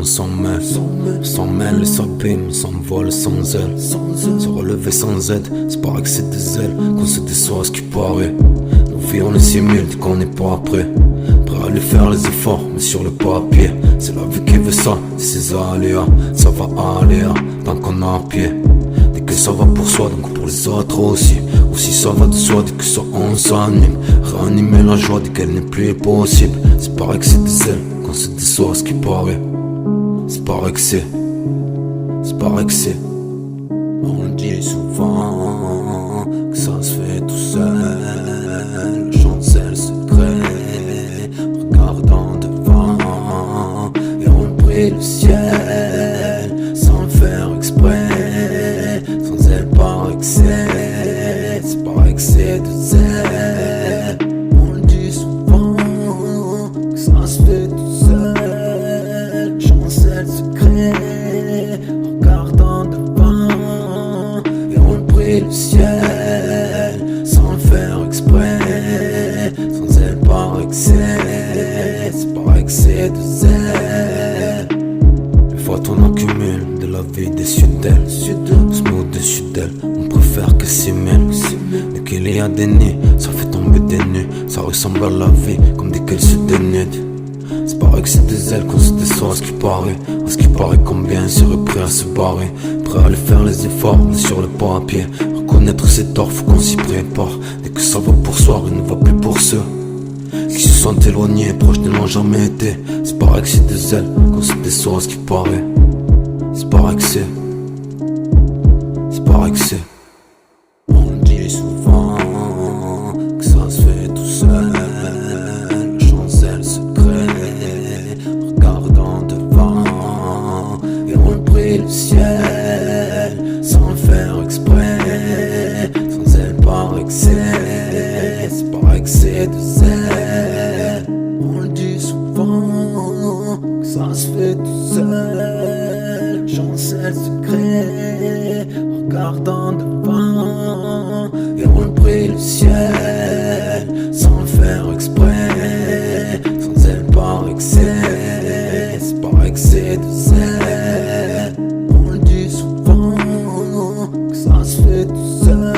on s'en mêle et s'abîme, s'envole sans aile, se relever sans aide. C'est pareil que c'est des ailes, qu'on se déçoit à ce qui paraît. Nos vies on les simule dès qu'on n'est pas prêt à aller faire les efforts, mais sur le papier c'est la vie qui veut ça, c'est ses aléas. Ça va aller tant qu'on a pied. Dès que ça va pour soi, donc pour les autres aussi. Ou si ça va de soi, dès que ça on s'anime. Réanimer la joie dès qu'elle n'est plus possible. C'est pareil que c'est des ailes, qu'on se déçoit à ce qui paraît. C'est pareil que c'est on le dit souvent, que ça se fait tout seul. Le chancel se crée, regardant devant. Et on prie le ciel, sans le faire exprès. Sans elle, pareil que c'est pareil que c'est de elle. On le dit souvent, que ça se fait tout seul. Le chancel se crée, regardant devant. Et on prie le ciel, sans le faire exprès. Sans elle, pareil que c'est pareil que c'est de elle. Des fois on accumule de la vie déçue d'elle. On se met au-dessus d'elle, on préfère que s'y mêle. Dès qu'il y a des nids, ça fait tomber des nues. Ça ressemble à la vie, comme dès qu'elle se dénude. C'est pareil que c'est des ailes, qu'on se déçoit à ce qui paraît. À ce qui paraît combien serait prêt à se barrer. Prêt à aller faire les efforts, mais sur le papier. Reconnaître ses torts, faut qu'on s'y prépare. Dès que ça va pour soi, il ne va plus pour ceux qui se sentent éloignés, proches ne l'ont jamais été. C'est pareil que c'est des ailes, qu'on se déçoit à ce qui paraît. C'est pareil que c'est pareil que c'est. On le dit souvent, que ça se fait tout seul. Le chancel se crée, regardant devant. Et on prie le ciel, sans le faire exprès. Sans elle, pareil que c'est pareil que c'est de elle. On le dit souvent, que ça se fait tout seul. Le chancel se crée, regardant devant. Et on prie le ciel, sans le faire exprès. Sans elle, pareil que c'est pareil que c'est de elle. On le dit souvent, que ça se fait tout seul.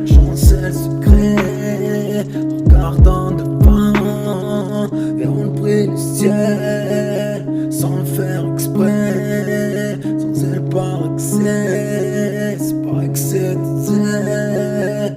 Le chancel se crée, regardant devant. Et on prie le ciel, sans le faire exprès. Sans elle, pareil que c'est pareil que c'est de elle.